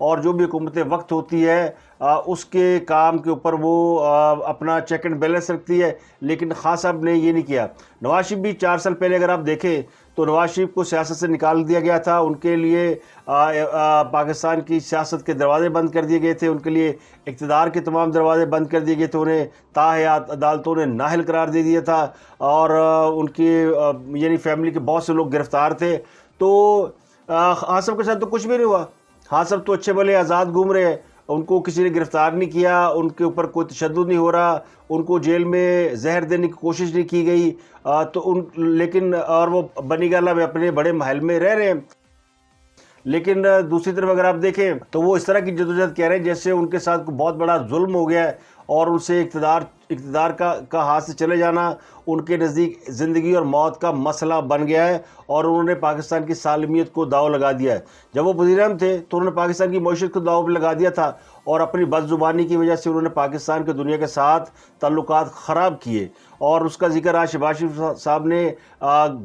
اور جو بھی حکومت وقت ہوتی ہے اس کے کام کے اوپر وہ اپنا چیک اینڈ بیلنس رکھتی ہے، لیکن خان صاحب نے یہ نہیں کیا۔ نواز شریف بھی 4 سال پہلے اگر آپ دیکھیں تو نواز شریف کو سیاست سے نکال دیا گیا تھا، ان کے لیے پاکستان کی سیاست کے دروازے بند کر دیے گئے تھے، ان کے لیے اقتدار کے تمام دروازے بند کر دیے گئے تھے، انہیں تاحیات عدالتوں نے نااہل قرار دے دیا تھا، اور ان کی یعنی فیملی کے بہت سے لوگ گرفتار تھے۔ تو خان صاحب کے ساتھ تو کچھ بھی نہیں ہوا، خان صاحب تو اچھے بھلے آزاد گھوم رہے ہیں، ان کو کسی نے گرفتار نہیں کیا، ان کے اوپر کوئی تشدد نہیں ہو رہا، ان کو جیل میں زہر دینے کی کوشش نہیں کی گئی، لیکن اور وہ بنی گالہ میں اپنے بڑے محل میں رہ رہے ہیں۔ لیکن دوسری طرف اگر آپ دیکھیں تو وہ اس طرح کی جدوجہد کہہ رہے ہیں جیسے ان کے ساتھ بہت بڑا ظلم ہو گیا ہے، اور ان سے اقتدار کا ہاتھ سے چلے جانا ان کے نزدیک زندگی اور موت کا مسئلہ بن گیا ہے، اور انہوں نے پاکستان کی سالمیت کو داؤ لگا دیا ہے۔ جب وہ وزیر اعظم تھے تو انہوں نے پاکستان کی معیشت کو داؤ پہ لگا دیا تھا، اور اپنی بد زبانی کی وجہ سے انہوں نے پاکستان کے دنیا کے ساتھ تعلقات خراب کیے، اور اس کا ذکر آج شہباز شریف صاحب نے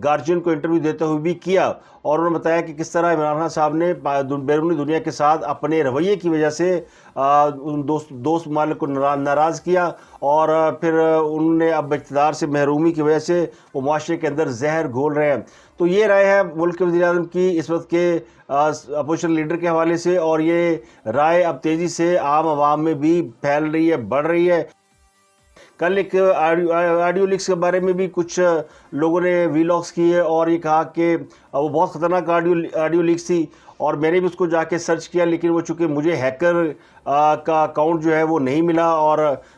گارجین کو انٹرویو دیتے ہوئے بھی کیا، اور انہوں نے بتایا کہ کس طرح عمران خان صاحب نے بیرونی دنیا کے ساتھ اپنے رویے کی وجہ سے دوست ممالک کو ناراض کیا، اور پھر انہوں نے اب اقتدار سے محرومی کی وجہ سے وہ معاشرے کے اندر زہر گھول رہے ہیں۔ تو یہ رائے ہے ملک کے وزیر اعظم کی اس وقت کے اپوزیشن لیڈر کے حوالے سے، اور یہ رائے اب تیزی سے عام عوام میں بھی پھیل رہی ہے، بڑھ رہی ہے۔ کل ایک آڈیو لیکس کے بارے میں بھی کچھ لوگوں نے ویلاگس کیے، اور یہ کہا کہ وہ بہت خطرناک آڈیو لیکس تھی، اور میں نے بھی اس کو جا کے سرچ کیا، لیکن وہ چونکہ مجھے ہیکر کا اکاؤنٹ جو ہے وہ نہیں ملا، اور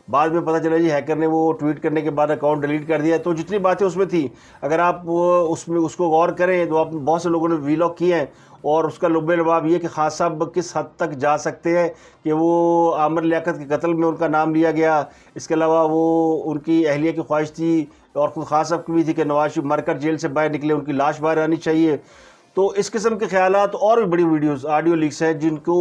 بعد میں پتہ چلا جی ہیکر نے وہ ٹویٹ کرنے کے بعد اکاؤنٹ ڈیلیٹ کر دیا۔ تو جتنی باتیں اس میں تھیں اگر آپ اس کو غور کریں تو آپ بہت سے لوگوں نے ویلاگ کیے ہیں، اور اس کا لب لباب یہ کہ خان صاحب کس حد تک جا سکتے ہیں کہ وہ عامر لیاقت کے قتل میں ان کا نام لیا گیا، اس کے علاوہ وہ ان کی اہلیہ کی خواہش تھی، اور خود خان صاحب کی بھی تھی کہ نواز شریف مر کر جیل سے باہر نکلے، ان کی لاش باہر آنی چاہیے۔ تو اس قسم کے خیالات اور بھی بڑی ویڈیوز آڈیو لیکس ہیں جن کو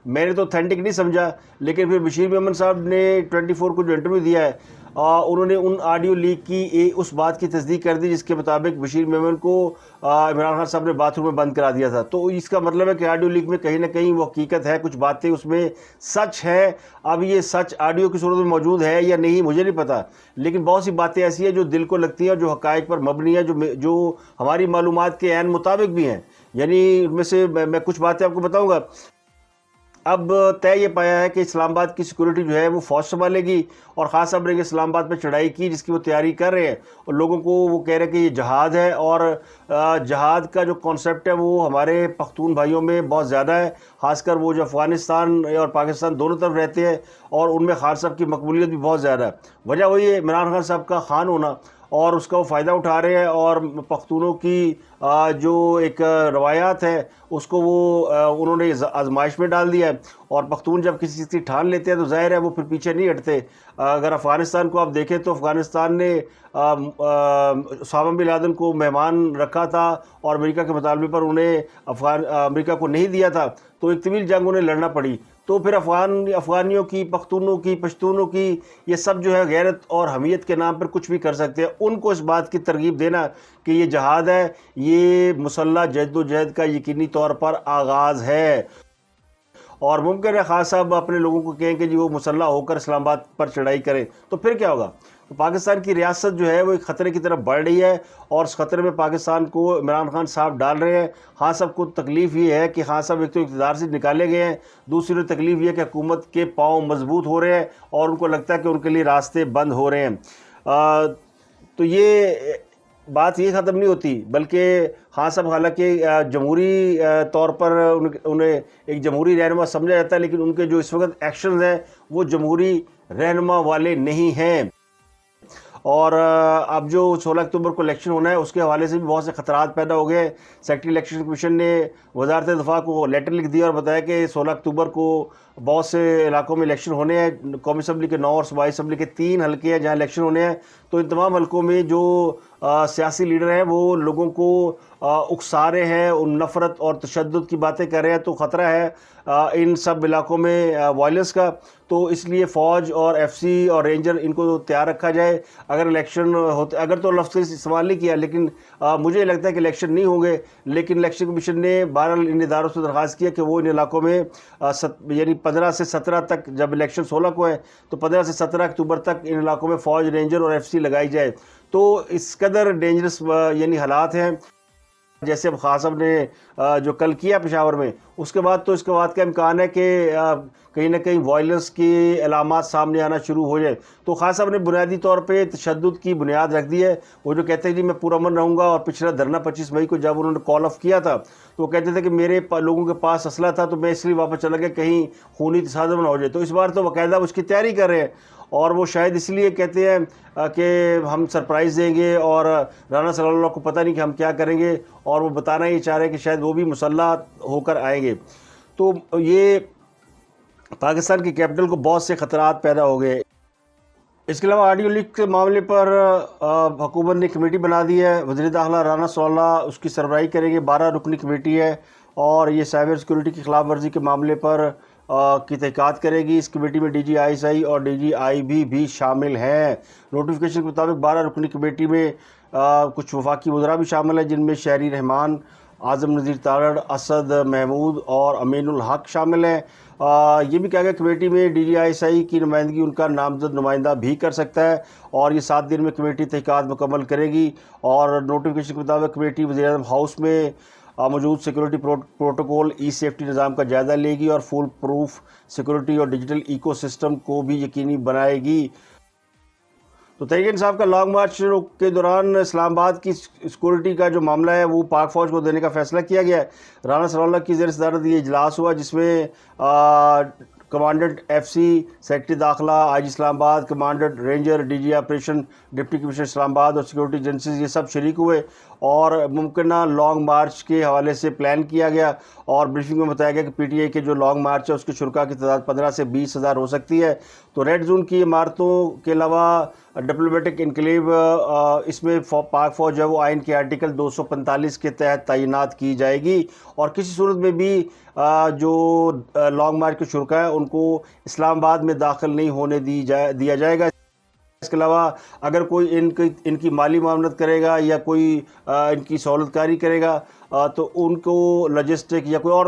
میں نے تو اوتھینٹک نہیں سمجھا، لیکن پھر بشیر میمن صاحب نے 24 کو جو انٹرویو دیا ہے انہوں نے ان آڈیو لیک کی اس بات کی تصدیق کر دی جس کے مطابق بشیر میمن کو عمران خان صاحب نے باتھ روم میں بند کرا دیا تھا۔ تو اس کا مطلب ہے کہ آڈیو لیک میں کہیں نہ کہیں وہ حقیقت ہے، کچھ باتیں اس میں سچ ہے۔ اب یہ سچ آڈیو کی صورت میں موجود ہے یا نہیں مجھے نہیں پتا، لیکن بہت سی باتیں ایسی ہیں جو دل کو لگتی ہیں اور جو حقائق پر مبنی ہیں، جو ہماری معلومات کے عین مطابق بھی ہیں۔ یعنی ان میں سے میں کچھ باتیں آپ کو بتاؤں گا۔ اب طے یہ پایا ہے کہ اسلام آباد کی سیکورٹی جو ہے وہ فوج سنبھالے گی، اور خان صاحب نے اسلام آباد پہ چڑھائی کی جس کی وہ تیاری کر رہے ہیں، اور لوگوں کو وہ کہہ رہے ہیں کہ یہ جہاد ہے، اور جہاد کا جو کانسیپٹ ہے وہ ہمارے پختون بھائیوں میں بہت زیادہ ہے، خاص کر وہ جو افغانستان اور پاکستان دونوں طرف رہتے ہیں، اور ان میں خان صاحب کی مقبولیت بھی بہت زیادہ ہے۔ وجہ وہی ہے عمران خان صاحب کا خان ہونا، اور اس کا وہ فائدہ اٹھا رہے ہیں، اور پختونوں کی جو ایک روایات ہے اس کو وہ انہوں نے آزمائش میں ڈال دیا ہے، اور پختون جب کسی چیز کی ٹھان لیتے ہیں تو ظاہر ہے وہ پھر پیچھے نہیں ہٹتے۔ اگر افغانستان کو آپ دیکھیں تو افغانستان نے اسامہ بن لادن کو مہمان رکھا تھا، اور امریکہ کے مطالبے پر انہیں امریکہ کو نہیں دیا تھا، تو ایک طویل جنگ انہیں لڑنا پڑی۔ تو پھر افغانیوں کی، پختونوں کی، پشتونوں کی، یہ سب جو ہے غیرت اور حمیت کے نام پر کچھ بھی کر سکتے ہیں۔ ان کو اس بات کی ترغیب دینا کہ یہ جہاد ہے، یہ مسلح جد و جہد کا یقینی طور پر آغاز ہے، اور ممکن ہے خان صاحب اپنے لوگوں کو کہیں کہ جی وہ مسلح ہو کر اسلام آباد پر چڑھائی کریں، تو پھر کیا ہوگا؟ تو پاکستان کی ریاست جو ہے وہ ایک خطرے کی طرف بڑھ رہی ہے، اور اس خطرے میں پاکستان کو عمران خان صاحب ڈال رہے ہیں۔ خان صاحب کو تکلیف یہ ہے کہ خان صاحب ایک تو اقتدار سے نکالے گئے ہیں، دوسری تکلیف یہ کہ حکومت کے پاؤں مضبوط ہو رہے ہیں، اور ان کو لگتا ہے کہ ان کے لیے راستے بند ہو رہے ہیں۔ تو یہ بات یہ ختم نہیں ہوتی، بلکہ خان صاحب حالانکہ جمہوری طور پر انہیں ایک جمہوری رہنما سمجھا جاتا ہے، لیکن ان کے جو اس وقت ایکشنز ہیں وہ جمہوری رہنما والے نہیں ہیں۔ اور اب جو 16 اکتوبر کو الیکشن ہونا ہے اس کے حوالے سے بھی بہت سے خطرات پیدا ہو گئے۔ سیکٹری الیکشن کمیشن نے وزارت دفاع کو لیٹر لکھ دیا اور بتایا کہ 16 اکتوبر کو بہت سے علاقوں میں الیکشن ہونے ہیں. قومی اسمبلی کے 9 اور صوبائی اسمبلی کے 3 حلقے ہیں جہاں الیکشن ہونے ہیں. تو ان تمام حلقوں میں جو سیاسی لیڈر ہیں وہ لوگوں کو اکسا رہے ہیں, ان نفرت اور تشدد کی باتیں کر رہے ہیں. تو خطرہ ہے ان سب علاقوں میں وائلنس کا. تو اس لیے فوج اور ایف سی اور رینجر ان کو تیار رکھا جائے. اگر الیکشن ہوتے, اگر تو لفظ استعمال نہیں کیا, لیکن مجھے لگتا ہے کہ الیکشن نہیں ہوں گے. لیکن الیکشن کمیشن نے بہرحال ان اداروں سے درخواست کیا کہ وہ ان علاقوں میں یعنی 15 سے 17 تک, جب الیکشن 16 کو ہے تو 15 سے 17 اکتوبر تک ان علاقوں میں فوج, رینجر اور ایف سی لگائی جائے. تو اس قدر ڈینجرس یعنی حالات ہیں. جیسے اب خان صاحب نے جو کل کیا پشاور میں, اس کے بعد تو اس کے بعد کا امکان ہے کہ کہیں نہ کہیں وائلنس کی علامات سامنے آنا شروع ہو جائے. تو خان صاحب نے بنیادی طور پہ تشدد کی بنیاد رکھ دی ہے. وہ جو کہتے ہیں جی میں پرامن رہوں گا, اور پچھلا دھرنا 25 مئی کو جب انہوں نے کال آف کیا تھا تو وہ کہتے تھے کہ میرے لوگوں کے پاس اسلحہ تھا تو میں اس لیے واپس چلا گیا کہیں خونی تصادم نہ ہو جائے. تو اس بار تو باقاعدہ اس کی تیاری کر رہے ہیں, اور وہ شاید اس لیے کہتے ہیں کہ ہم سرپرائز دیں گے اور رانا صلی اللہ کو پتہ نہیں کہ ہم کیا کریں گے, اور وہ بتانا یہ چاہ رہے ہیں کہ شاید وہ بھی مسلح ہو کر آئیں گے. تو یہ پاکستان کی کیپٹل کو بہت سے خطرات پیدا ہو گئے. اس کے علاوہ آڈیو لیک کے معاملے پر حکومت نے کمیٹی بنا دی ہے. وزیر داخلہ رانا صلی اللہ اس کی سربراہی کریں گے. 12 رکنی کمیٹی ہے, اور یہ سائبر سیکورٹی کی خلاف ورزی کے معاملے پر کی تحقیقات کرے گی. اس کمیٹی میں D G I S I اور ڈی جی آئی بھی شامل ہیں. نوٹیفیکیشن کے مطابق 12 رکنی کمیٹی میں کچھ وفاقی وزراء بھی شامل ہیں, جن میں شہری رحمان, اعظم نذیر تارڑ, اسد محمود اور امین الحق شامل ہیں. یہ بھی کہا گیا کمیٹی میں ڈی جی آئی ایس آئی کی نمائندگی ان کا نامزد نمائندہ بھی کر سکتا ہے, اور یہ 7 دن میں کمیٹی تحقیقات مکمل کرے گی. اور نوٹیفیکیشن کے مطابق کمیٹی وزیراعظم ہاؤس میں موجود سیکورٹی پروٹوکول ای سیفٹی نظام کا جائزہ لے گی, اور فول پروف سیکورٹی اور ڈیجیٹل ایکو سسٹم کو بھی یقینی بنائے گی. تو تحریک انصاف کا لانگ مارچ کے دوران اسلام آباد کی سیکورٹی کا جو معاملہ ہے وہ پاک فوج کو دینے کا فیصلہ کیا گیا ہے. رانا صلی اللہ کی زیر صدارت یہ اجلاس ہوا, جس میں کمانڈنٹ ایف سی, سیکرٹری داخلہ آئی G Islamabad, commandant ranger, D G operation, deputy commissioner Islamabad اور سیکورٹی ایجنسیز یہ سب شریک ہوئے, اور ممکنہ لانگ مارچ کے حوالے سے پلان کیا گیا. اور بریفنگ میں بتایا گیا کہ پی ٹی آئی کے جو لانگ مارچ ہے اس کے شرکاء کی تعداد 15 سے 20 ہزار ہو سکتی ہے. تو ریڈ زون کی عمارتوں کے علاوہ ڈپلومیٹک انکلیو, اس میں پاک فوج جو ہے وہ آئین کے آرٹیکل 245 کے تحت تعینات کی جائے گی, اور کسی صورت میں بھی جو لانگ مارچ کے شرکاء ہیں ان کو اسلام آباد میں داخل نہیں ہونے دیا جائے گا. اس کے علاوہ اگر کوئی ان کی مالی معاونت کرے گا یا کوئی ان کی سہولت کاری کرے گا تو ان کو لاجسٹک یا کوئی اور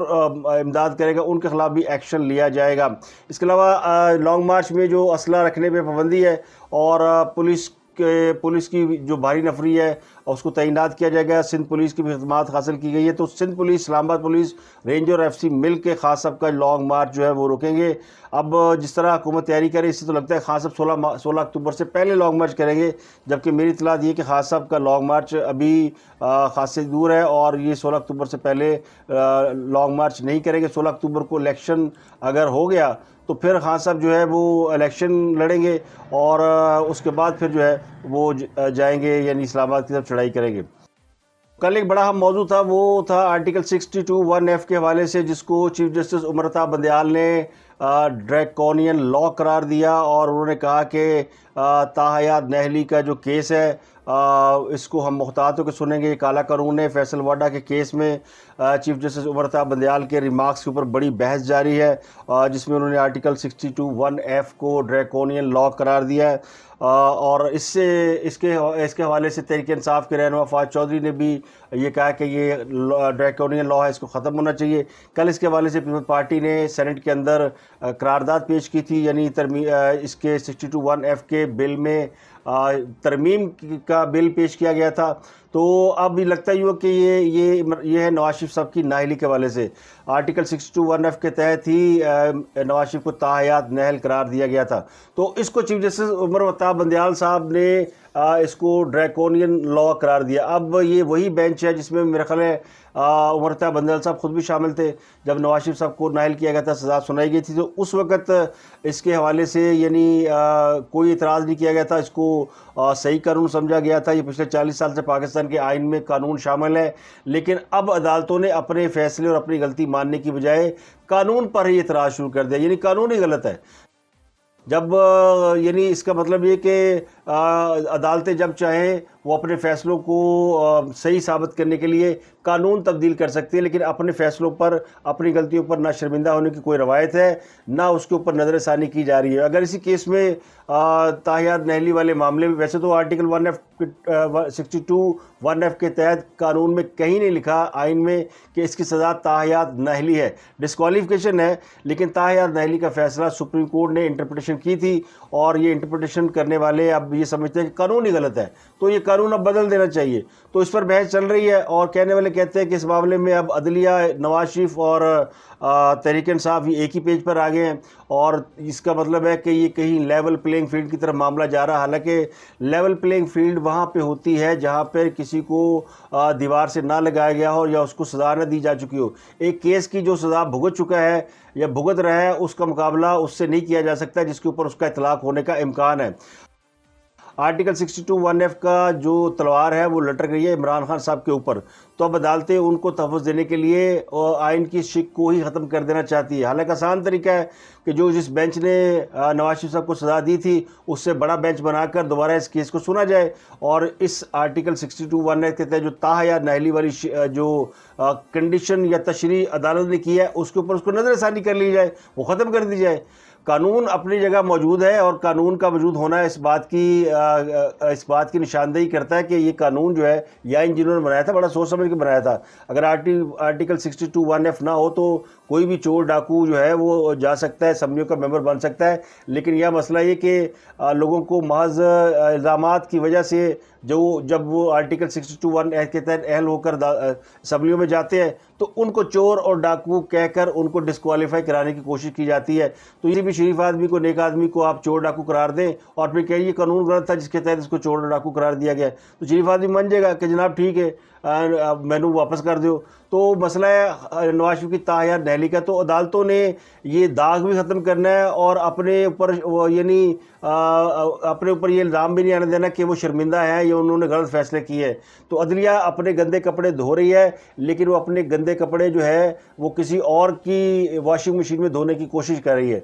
امداد کرے گا, ان کے خلاف بھی ایکشن لیا جائے گا. اس کے علاوہ لانگ مارچ میں جو اسلحہ رکھنے پہ پابندی ہے, اور پولیس کی جو بھاری نفری ہے اس کو تعینات کیا جائے گا. سندھ پولیس کی بھی خدمات حاصل کی گئی ہے. تو سندھ پولیس, اسلام آباد پولیس, رینجر اور ایف سی مل کے خان صاحب کا لانگ مارچ جو ہے وہ روکیں گے. اب جس طرح حکومت تیاری کرے اس سے تو لگتا ہے خان صاحب 16 اکتوبر سے پہلے لانگ مارچ کریں گے, جبکہ میری اطلاع یہ کہ خان صاحب کا لانگ مارچ ابھی خاصی دور ہے, اور یہ 16 اکتوبر سے پہلے لانگ مارچ نہیں کریں گے. 16 اکتوبر کو الیکشن اگر ہو گیا تو پھر خان صاحب جو ہے وہ الیکشن لڑیں گے, اور اس کے بعد پھر جو ہے وہ جائیں گے, یعنی اسلام آباد کی طرف چڑھائی کریں گے. کل ایک بڑا اہم موضوع تھا, وہ تھا آرٹیکل 62(1)(f) کے حوالے سے, جس کو چیف جسٹس عمر عطا بندیال نے ڈریکونین لا قرار دیا, اور انہوں نے کہا کہ تاحیات نااہلی کا جو کیس ہے اس کو ہم محتاط ہو کے سنیں گے. یہ کالا قانون ہے. فیصل واڈا کے کیس میں چیف جسٹس عمر عطا بندیال کے ریمارکس کے اوپر بڑی بحث جاری ہے, جس میں انہوں نے آرٹیکل 62(1)(f) کو ڈریکونین لا قرار دیا ہے. اور اس کے حوالے سے تحریک انصاف کے رہنما فواز چودھری نے بھی یہ کہا کہ یہ ڈریکونین لا ہے, اس کو ختم ہونا چاہیے. کل اس کے حوالے سے پیپلز پارٹی نے سینٹ کے اندر قرارداد پیش کی تھی, یعنی اس کے 62(1)(f) کے بل میں ترمیم کا بل پیش کیا گیا تھا. تو اب یہ لگتا ہی ہو کہ یہ ہے نواز شریف صاحب کی نااہلی کے حوالے سے. آرٹیکل 62(1)(f) کے تحت ہی نواز شریف کو تاحیات نااہل قرار دیا گیا تھا. تو اس کو چیف جسٹس عمر عطا بندیال صاحب نے اس کو ڈریکونین لا قرار دیا. اب یہ وہی بینچ ہے جس میں میرا خیال ہے عمر عطا بندیال صاحب خود بھی شامل تھے جب نواز شریف صاحب کو نااہل کیا گیا تھا, سزا سنائی گئی تھی. تو اس وقت اس کے حوالے سے یعنی کوئی اعتراض نہیں کیا گیا تھا, اس کو صحیح قانون سمجھا گیا تھا. یہ پچھلے 40 سال سے پاکستان کے آئین میں قانون شامل ہے, لیکن اب عدالتوں نے اپنے فیصلے اور اپنی غلطی مان ماننے کی بجائے قانون پر ہی اعتراض شروع کر دیا، یعنی قانون ہی غلط ہے۔ جب یعنی اس کا مطلب یہ کہ عدالتیں جب چاہیں وہ اپنے فیصلوں کو صحیح ثابت کرنے کے لیے قانون تبدیل کر سکتی ہے، لیکن اپنے فیصلوں پر، اپنی غلطیوں پر نہ شرمندہ ہونے کی کوئی روایت ہے، نہ اس کے اوپر نظر ثانی کی جا رہی ہے۔ اگر اسی کیس میں تاحیات نہلی والے معاملے میں، ویسے تو آرٹیکل 1F کے تحت قانون میں کہیں نہیں لکھا آئین میں کہ اس کی سزا تاحیات نہلی ہے، ڈسکوالیفیکیشن ہے، لیکن تاحیات نہلی کا فیصلہ سپریم کورٹ نے انٹرپریٹیشن کی تھی، اور یہ انٹرپریٹیشن کرنے والے اب یہ سمجھتے ہیں کہ قانون ہی غلط ہے، تو یہ قانون اب بدل دینا چاہیے۔ تو اس پر بحث چل رہی ہے، اور کہنے والے کہتے ہیں کہ اس معاملے میں اب عدلیہ، نواز شریف اور تحریک انصاف یہ ایک ہی پیج پر آ گئے ہیں، اور اس کا مطلب ہے کہ یہ کہیں لیول پلینگ فیلڈ کی طرف معاملہ جا رہا ہے۔ حالانکہ لیول پلینگ فیلڈ وہاں پہ ہوتی ہے جہاں پہ کسی کو دیوار سے نہ لگایا گیا ہو یا اس کو سزا نہ دی جا چکی ہو۔ ایک کیس کی جو سزا بھگت چکا ہے یا بھگت رہا ہے، اس کا مقابلہ اس سے نہیں کیا جا سکتا جس کے اوپر اس کا اطلاق ہونے کا امکان ہے۔ آرٹیکل 62(1)(f) کا جو تلوار ہے وہ لٹک رہی ہے عمران خان صاحب کے اوپر، تو اب عدالتیں ان کو تحفظ دینے کے لیے آئین کی شک کو ہی ختم کر دینا چاہتی ہے۔ حالانکہ آسان طریقہ ہے کہ جس بینچ نے نواز شریف صاحب کو سزا دی تھی اس سے بڑا بینچ بنا کر دوبارہ اس کیس کو سنا جائے، اور اس آرٹیکل 62(1)(f) کے تحت جو تاحیات نہلی والی جو کنڈیشن یا تشریح عدالت نے کی ہے اس کے اوپر اس کو نظر ثانی کر لی جائے، وہ ختم کر دی جائے۔ قانون اپنی جگہ موجود ہے، اور قانون کا موجود ہونا اس بات کی نشاندہی کرتا ہے کہ یہ قانون جو ہے یا ان جنہوں نے بنایا تھا بڑا سوچ سمجھ کے بنایا تھا۔ اگر آرٹیکل 62(1)(f) نہ ہو تو کوئی بھی چور ڈاکو جو ہے وہ جا سکتا ہے، اسمبلیوں کا ممبر بن سکتا ہے، لیکن یہ مسئلہ یہ کہ لوگوں کو محض الزامات کی وجہ سے جب وہ آرٹیکل 62(1)(f) کے تحت اہل ہو کر اسمبلیوں میں جاتے ہیں تو ان کو چور اور ڈاکو کہہ کر ان کو ڈسکوالیفائی کرانے کی کوشش کی جاتی ہے۔ تو کسی بھی شریف آدمی کو، نیک آدمی کو آپ چور ڈاکو قرار دیں اور پھر کہیں یہ قانون غلط تھا جس کے تحت اس کو چور اور ڈاکو قرار دیا گیا، تو شریف آدمی مان جائے گا کہ جناب ٹھیک ہے مینو واپس کر دیو۔ تو مسئلہ ہے نواز شریف کی تاحیات نہلی کا، تو عدالتوں نے یہ داغ بھی ختم کرنا ہے اور اپنے اوپر یہ الزام بھی نہیں آنے دینا کہ وہ شرمندہ ہیں یا انہوں نے غلط فیصلے کیے۔ تو عدلیہ اپنے گندے کپڑے دھو رہی ہے، لیکن وہ اپنے گندے کپڑے جو ہے وہ کسی اور کی واشنگ مشین میں دھونے کی کوشش کر رہی ہے۔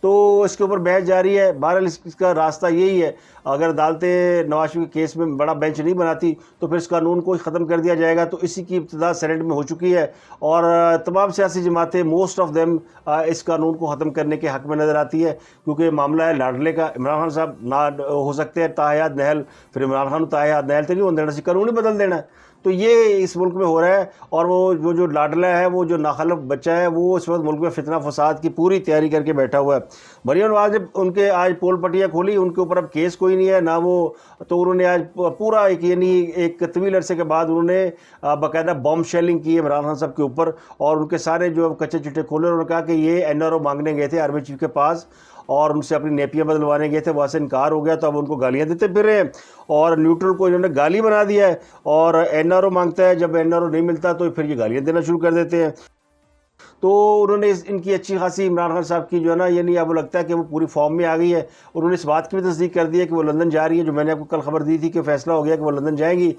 تو اس کے اوپر بحث جاری ہے۔ بہرحال اس کا راستہ یہی ہے، اگر عدالتیں نواز شریف کے کیس میں بڑا بینچ نہیں بناتی تو پھر اس قانون کو ختم کر دیا جائے گا۔ تو اسی کی ابتدا سینیٹ میں ہو چکی ہے، اور تمام سیاسی جماعتیں، موسٹ آف دیم، اس قانون کو ختم کرنے کے حق میں نظر آتی ہے، کیونکہ معاملہ ہے لاڈلے کا۔ عمران خان صاحب نہ ہو سکتے ہیں تاحیات نہل، پھر عمران خان تاحیات نہل تو نہیں ہونے دینا، قانون ہی بدل دینا ہے۔ تو یہ اس ملک میں ہو رہا ہے، اور وہ جو لاڈلا ہے، وہ جو ناخلف بچہ ہے، وہ اس وقت ملک میں فتنہ فساد کی پوری تیاری کر کے بیٹھا ہوا ہے۔ مریم نواز نے ان کے آج پول پٹیاں کھولی، ان کے اوپر اب کیس کوئی نہیں ہے نہ وہ، تو انہوں نے آج پورا ایک طویل عرصے کے بعد انہوں نے باقاعدہ بم شیلنگ کی عمران خان صاحب کے اوپر، اور ان کے سارے جو کچے چٹے کھولے، انہوں نے کہا کہ یہ NRO مانگنے گئے تھے آرمی چیف کے پاس اور ان سے اپنی نیپیاں بدلوانے گئے تھے، وہاں سے انکار ہو گیا تو اب ان کو گالیاں دیتے پھر رہے ہیں، اور نیوٹرل کو انہوں نے گالی بنا دیا ہے، اور NRO مانگتا ہے، جب NRO نہیں ملتا تو پھر یہ گالیاں دینا شروع کر دیتے ہیں۔ تو انہوں نے ان کی اچھی خاصی عمران خان صاحب کی جو ہے نا، یعنی اب لگتا ہے کہ وہ پوری فارم میں آ گئی ہے۔ انہوں نے اس بات کی بھی تصدیق کر دی ہے کہ وہ لندن جا رہی ہے، جو میں نے آپ کو کل خبر دی تھی کہ فیصلہ ہو گیا کہ وہ لندن جائیں گی۔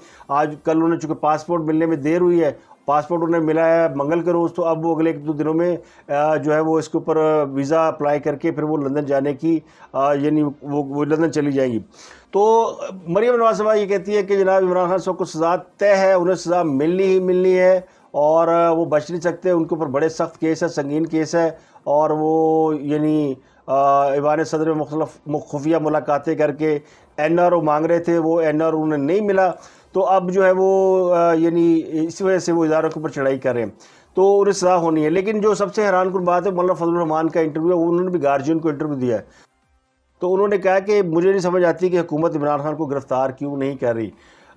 کل انہیں چونکہ پاسپورٹ ملنے میں دیر ہوئی ہے، پاسپورٹ انہیں ملا ہے منگل کے روز، تو اب وہ اگلے 1-2 دنوں میں جو ہے وہ اس کے اوپر ویزا اپلائی کر کے پھر وہ لندن جانے کی یعنی وہ لندن چلی جائیں گی۔ تو مریم نواز صاحبہ یہ کہتی ہے کہ جناب عمران خان صاحب کو سزا طے ہے، انہیں سزا ملنی ہی ملنی ہے، اور وہ بچ نہیں سکتے، ان کے اوپر بڑے سخت کیس ہے، سنگین کیس ہے، اور وہ یعنی ایوان صدر میں مختلف خفیہ ملاقاتیں کر کے NRO مانگ رہے تھے، وہ NRO انہیں نہیں ملا، تو اب جو ہے وہ یعنی اس وجہ سے وہ اداروں کے اوپر چڑھائی کر رہے ہیں، تو انہیں سزا ہونی ہے۔ لیکن جو سب سے حیران کن بات ہے، مولانا فضل الرحمان کا انٹرویو ہے، انہوں نے بھی گارجین کو انٹرویو دیا ہے، تو انہوں نے کہا کہ مجھے نہیں سمجھ آتی کہ حکومت عمران خان کو گرفتار کیوں نہیں کر رہی۔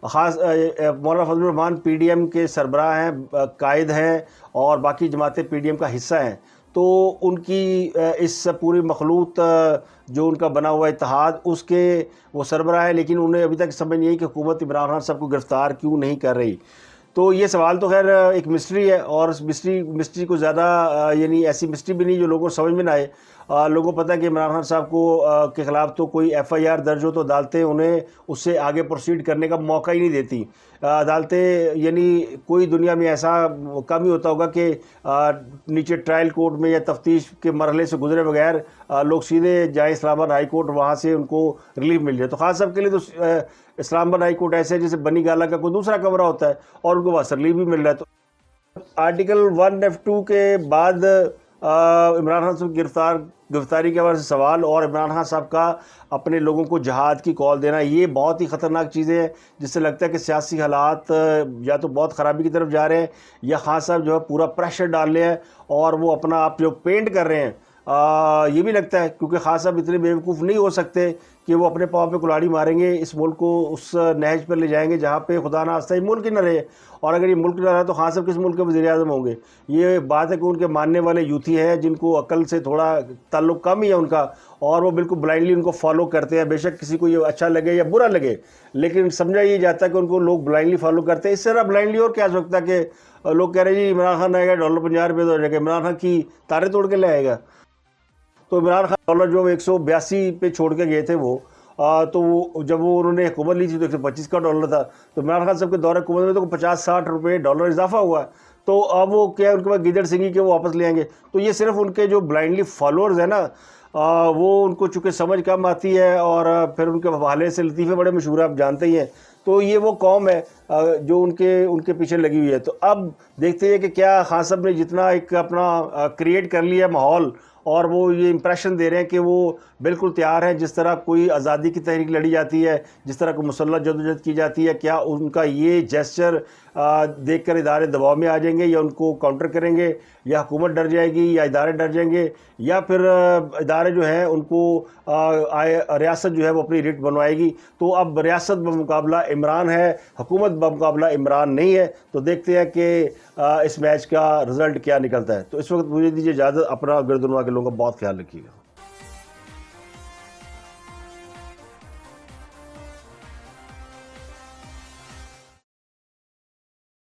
خاص مولانا فضل الرحمان PDM کے سربراہ ہیں، قائد ہیں، اور باقی جماعتیں PDM کا حصہ ہیں، تو ان کی اس پوری مخلوط جو ان کا بنا ہوا اتحاد، اس کے وہ سربراہ ہیں، لیکن انہیں ابھی تک سمجھ نہیں ہے کہ حکومت عمران خان صاحب کو گرفتار کیوں نہیں کر رہی۔ تو یہ سوال تو خیر ایک مسٹری ہے، اور اس مسٹری کو زیادہ یعنی ایسی مسٹری بھی نہیں جو لوگوں کو سمجھ میں نہ آئے۔ لوگوں کو پتہ ہے کہ عمران خان صاحب کو کے خلاف تو کوئی FIR درج ہو تو عدالتیں انہیں اس سے آگے پروسیڈ کرنے کا موقع ہی نہیں دیتی۔ عدالتیں یعنی کوئی دنیا میں ایسا کم ہی ہوتا ہوگا کہ نیچے ٹرائل کورٹ میں یا تفتیش کے مرحلے سے گزرے بغیر لوگ سیدھے جائیں اسلام آباد ہائی کورٹ، وہاں سے ان کو ریلیف مل جائے۔ تو خان صاحب کے لیے تو اسلام آباد ہائی کورٹ ایسے ہے جیسے بنی گالا کا کوئی دوسرا کمرہ ہوتا ہے، اور ان کو وہاں سے ریلیف بھی مل رہا ہے۔ تو آرٹیکل 1F2 کے بعد عمران خان صاحب گرفتاری کے حوالے سے سوال، اور عمران خان صاحب کا اپنے لوگوں کو جہاد کی کال دینا، یہ بہت ہی خطرناک چیزیں ہیں، جس سے لگتا ہے کہ سیاسی حالات یا تو بہت خرابی کی طرف جا رہے ہیں، یا خان صاحب جو ہے پورا پریشر ڈال رہے ہیں اور وہ اپنا آپ جو پینٹ کر رہے ہیں۔ یہ بھی لگتا ہے کیونکہ خان صاحب اتنے بیوقوف نہیں ہو سکتے کہ وہ اپنے پاؤں پہ کلاڑی ماریں گے، اس ملک کو اس نہج پر لے جائیں گے جہاں پہ خدا نہ خواستہ یہ ملک ہی نہ رہے، اور اگر یہ ملک نہ رہا تو خان صاحب کس ملک کے وزیر اعظم ہوں گے؟ یہ بات ہے کہ ان کے ماننے والے یوتھی ہیں جن کو عقل سے تھوڑا تعلق کم ہی ہے ان کا، اور وہ بالکل بلائنڈلی ان کو فالو کرتے ہیں، بے شک کسی کو یہ اچھا لگے یا برا لگے، لیکن سمجھا یہ جاتا ہے کہ ان کو لوگ بلائنڈلی فالو کرتے ہیں۔ اس طرح بلائنڈلی اور کیا ہو سکتا ہے کہ لوگ کہہ رہے ہیں جی عمران خان آئے گا $50 ہو جائے گا، عمران خان کی تارے توڑ کے لے آئے گا۔ تو عمران خان ڈالر جو 182 پہ چھوڑ کے گئے تھے وہ، تو جب وہ انہوں نے حکومت لی تھی تو $125 کا تھا، تو عمران خان صاحب کے دور حکومت میں تو $50-60 اضافہ ہوا ہے، تو اب وہ کیا ان کے پاس گیدڑ سنگھی کے وہ واپس لے آئیں گے؟ تو یہ صرف ان کے جو بلائنڈلی فالوورز ہیں نا، وہ ان کو چونکہ سمجھ کم آتی ہے، اور پھر ان کے حوالے سے لطیفے بڑے مشہور ہیں، آپ جانتے ہی ہیں۔ تو یہ وہ قوم ہے جو ان کے پیچھے لگی ہوئی ہے۔ تو اب دیکھتے ہیں کہ کیا خان صاحب نے جتنا ایک اپنا کریٹ کر لیا ماحول، اور وہ یہ امپریشن دے رہے ہیں کہ وہ بالکل تیار ہیں، جس طرح کوئی آزادی کی تحریک لڑی جاتی ہے، جس طرح کوئی مسلح جدوجہد کی جاتی ہے، کیا ان کا یہ جیسچر دیکھ کر ادارے دباؤ میں آ جائیں گے، یا ان کو کاؤنٹر کریں گے، یا حکومت ڈر جائے گی، یا ادارے ڈر جائیں گے، یا پھر ادارے جو ہیں ان کو ریاست جو ہے وہ اپنی ریٹ بنوائے گی؟ تو اب ریاست بمقابلہ عمران ہے، حکومت بمقابلہ عمران نہیں ہے۔ تو دیکھتے ہیں کہ اس میچ کا رزلٹ کیا نکلتا ہے۔ تو اس وقت مجھے دیجیے اجازت، اپنا گردنوا کے لوگوں کا بہت خیال رکھیے گا۔